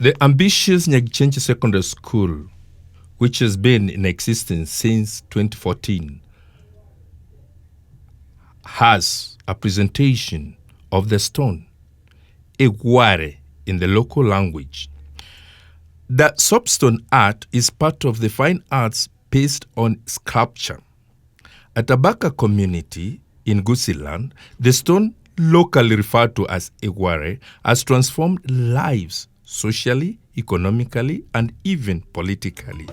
The ambitious Nyagichenchi Secondary School, which has been in existence since 2014, has a presentation of the stone, Egware in the local language. The soapstone art is part of the fine arts based on sculpture. At Tabaka community in Gusiland, the stone, locally referred to as Egware, has transformed lives socially, economically, and even politically.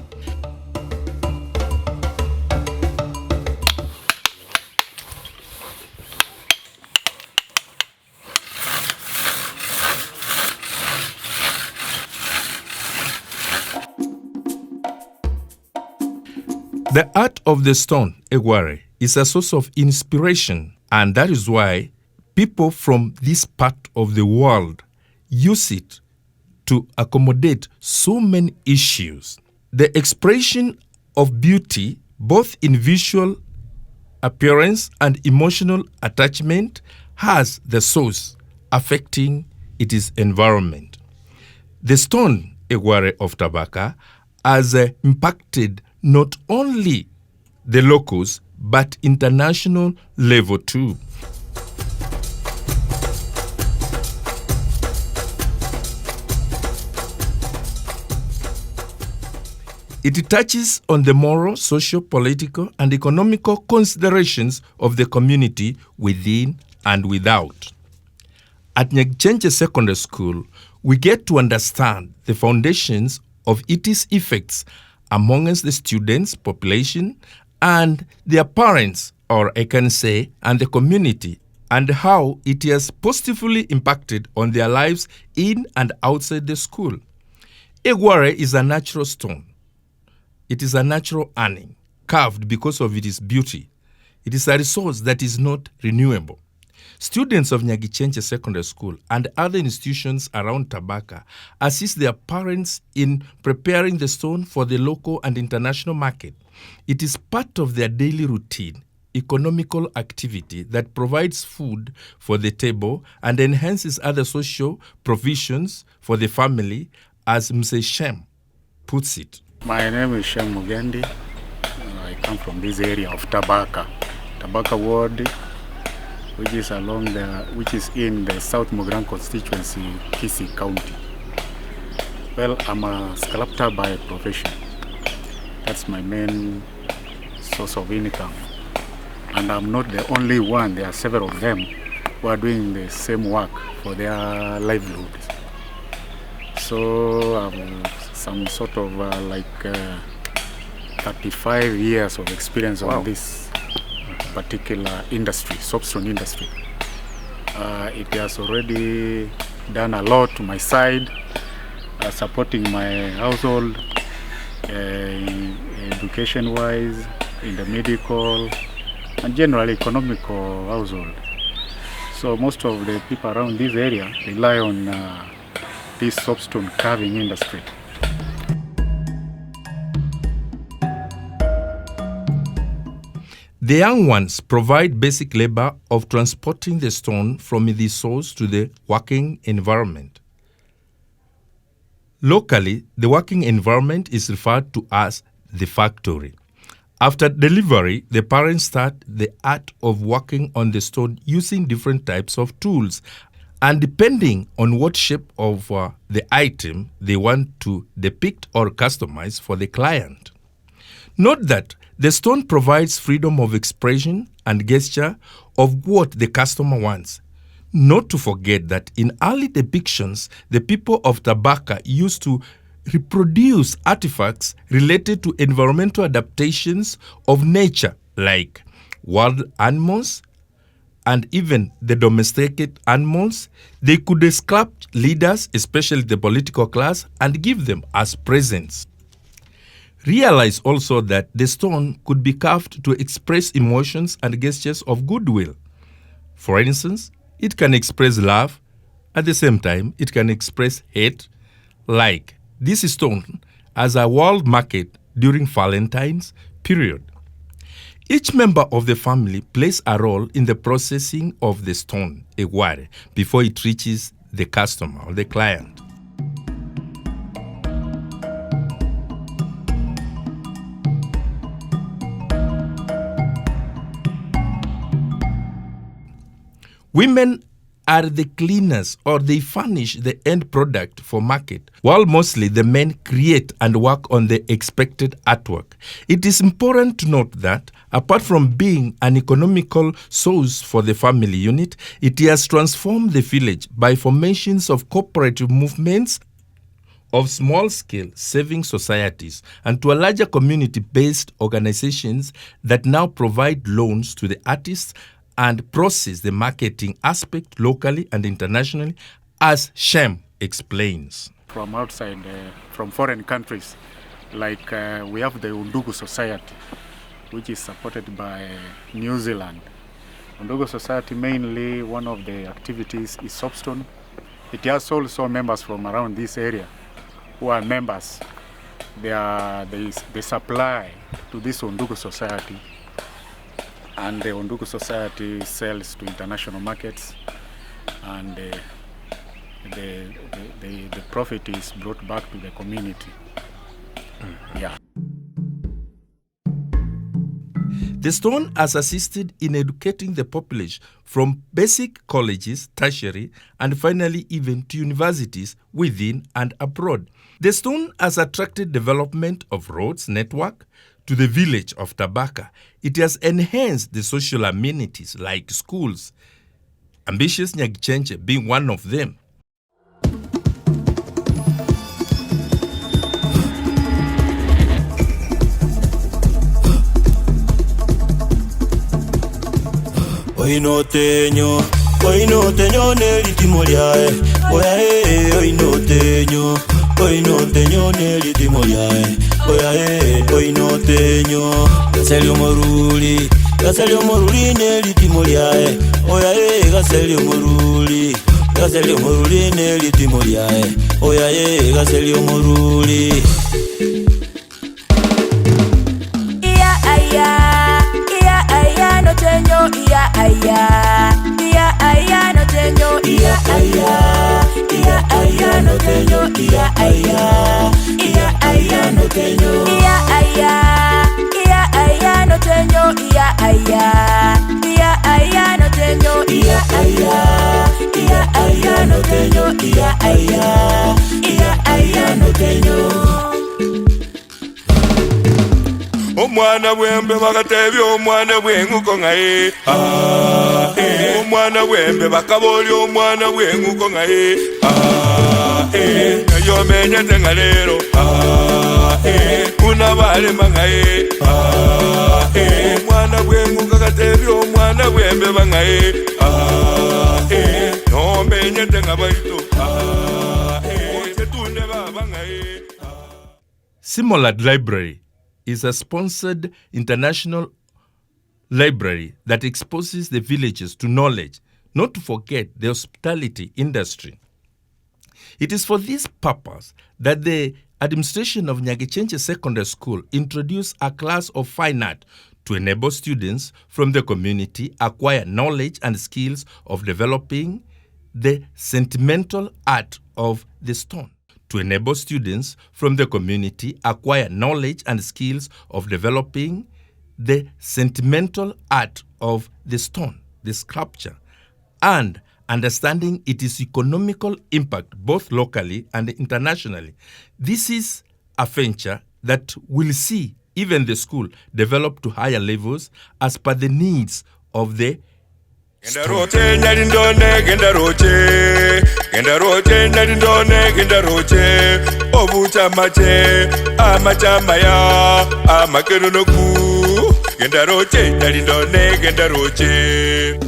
The art of the stone, Egware, is a source of inspiration, and that is why people from this part of the world use it to accommodate so many issues. The expression of beauty, both in visual appearance and emotional attachment, has the source affecting its environment. The stone Egware of Tabaka has impacted not only the locals but international level too. It touches on the moral, social, political, and economical considerations of the community within and without. At Nyagichenchi Secondary School, we get to understand the foundations of its effects amongst the students' population and their parents, or I can say, and the community, and how it has positively impacted on their lives in and outside the school. Egware is a natural stone. It is a natural earning, carved because of its beauty. It is a resource that is not renewable. Students of Nyagichenchi Secondary School and other institutions around Tabaka assist their parents in preparing the stone for the local and international market. It is part of their daily routine, economical activity that provides food for the table and enhances other social provisions for the family, as Mse Shem puts it. My name is Shem Mugendi. I come from this area of Tabaka ward, which is in the South Mogran constituency, Kisii County. Well, I'm a sculptor by profession. That's my main source of income. And I'm not the only one. There are several of them who are doing the same work for their livelihood. So I'm some sort of 35 years of experience on this particular industry, soapstone industry. It has already done a lot to my side, supporting my household, education-wise, in the medical, and generally economical household. So most of the people around this area rely on this soapstone carving industry. The young ones provide basic labor of transporting the stone from the source to the working environment. Locally, the working environment is referred to as the factory. After delivery, the parents start the art of working on the stone using different types of tools, and depending on what shape of the item they want to depict or customize for the client. Note that the stone provides freedom of expression and gesture of what the customer wants. Not to forget that in early depictions, the people of Tabaka used to reproduce artifacts related to environmental adaptations of nature, like wild animals and even the domesticated animals. They could sculpt leaders, especially the political class, and give them as presents. Realize also that the stone could be carved to express emotions and gestures of goodwill. For instance, it can express love. At the same time, it can express hate, like this stone as a world market during Valentine's period. Each member of the family plays a role in the processing of the stone, Egware, before it reaches the customer or the client. Women are the cleaners, or they furnish the end product for market, while mostly the men create and work on the expected artwork. It is important to note that, apart from being an economical source for the family unit, it has transformed the village by formations of cooperative movements, of small-scale saving societies, and to a larger community-based organizations that now provide loans to the artists and process the marketing aspect locally and internationally, as Shem explains. From outside, from foreign countries, like we have the Undugu Society, which is supported by New Zealand. Undugu Society, mainly one of the activities is soapstone. It has also members from around this area who are members. They supply to this Undugu Society, and the Undugu Society sells to international markets, and the profit is brought back to the community. Yeah. The stone has assisted in educating the population from basic colleges, tertiary, and finally even to universities within and abroad. The stone has attracted development of roads network to the village of Tabaka. It has enhanced the social amenities like schools, Ambitious Nyagichenche being one of them. Oino teño nelitimo lyae. Oya oino teño nelitimo lyae. Oya oino teño. Gaselio moruli nelitimo lyae. Oya gaselio moruli nelitimo lyae. Oya gaselio moruli. No tenyo no tenyo no tenyo no tenyo no tenyo no tenyo no tenyo. Omwana wembe bakatebi omwana bwenguko ngaye. Omwana wembe bakaboli omwana bwenguko ngaye. Yo menyete ngalero. Kuna bale mangaye. Omwana bwenguko katebi omwana wembe bangaye. No menyete ngabaito. Otetune baba ngaye. Simolad Library is a sponsored international library that exposes the villagers to knowledge, not to forget the hospitality industry. It is for this purpose that the administration of Nyagichenche Secondary School introduced a class of fine art to enable students from the community acquire knowledge and skills of developing the sentimental art of the stone. To enable students from the community acquire knowledge and skills of developing the sentimental art of the stone, the sculpture, and understanding its economical impact both locally and internationally. This is a venture that will see even the school develop to higher levels as per the needs of the Gendaroche nyarindone gendaroche obuchamache amachamaya amakerunoku gendaroche nyarindone gendaroche.